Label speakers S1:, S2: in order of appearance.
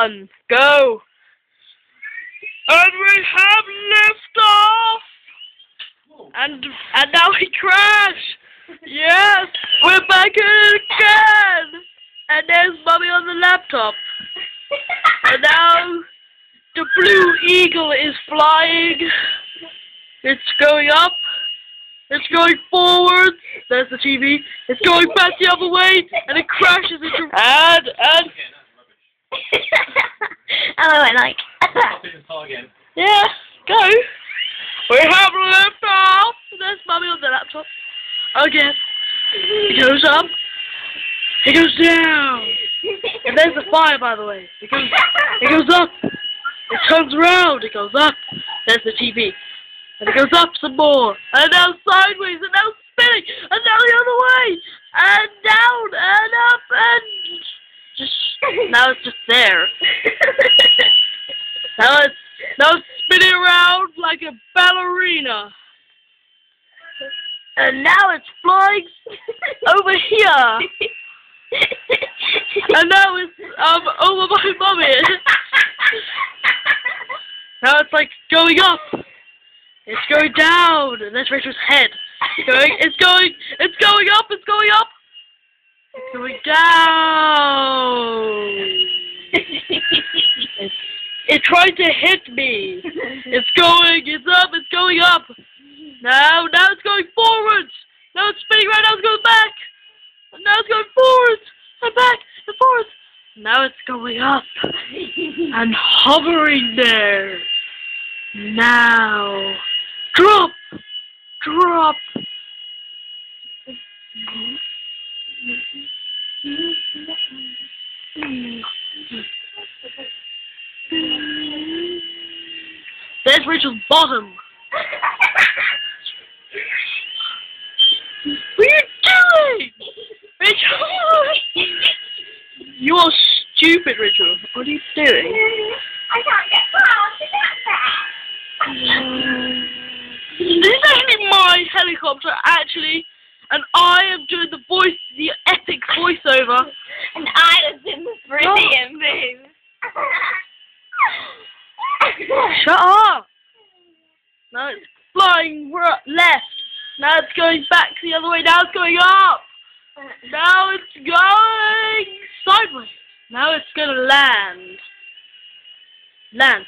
S1: button. Go. And we have liftoff. And now we crash. Yes, we're back again. And there's Mummy on the laptop. And now the blue eagle is flying. It's going up. It's going forward. There's the TV. It's going back the other way, and it crashes into and.
S2: Oh, I like.
S1: Yeah, go. We have left off. There's Mummy on the laptop. Again. It goes up. It goes down. And there's the fire, by the way. It goes up. It turns around. It goes up. There's the TV. And it goes up some more. And now sideways. And now spinning. And now the other way. And down. And up. And just now it's just there. now it's spinning around like a ballerina. And now it's flying over here. And now it's over my mummy. Now it's like going up. It's going down. And there's Rachel's head. It's going up. It's going up. It's going down. It's trying to hit me. It's up. It's going up. Now it's going forwards. Now it's spinning right. Now it's going back. And now it's going forwards and back and forwards. Now it's going up and hovering there. Now drop. There's Rachel's bottom. What are you doing? Rachel! You are stupid, Rachel. What are you doing?
S2: I can't get past
S1: This is actually my helicopter, actually. And I am doing the epic voiceover.
S2: And I was in the brilliant move.
S1: Shut up! Now it's flying left. Now it's going back the other way. Now it's going up. Now it's going sideways. Now it's going to land. Land.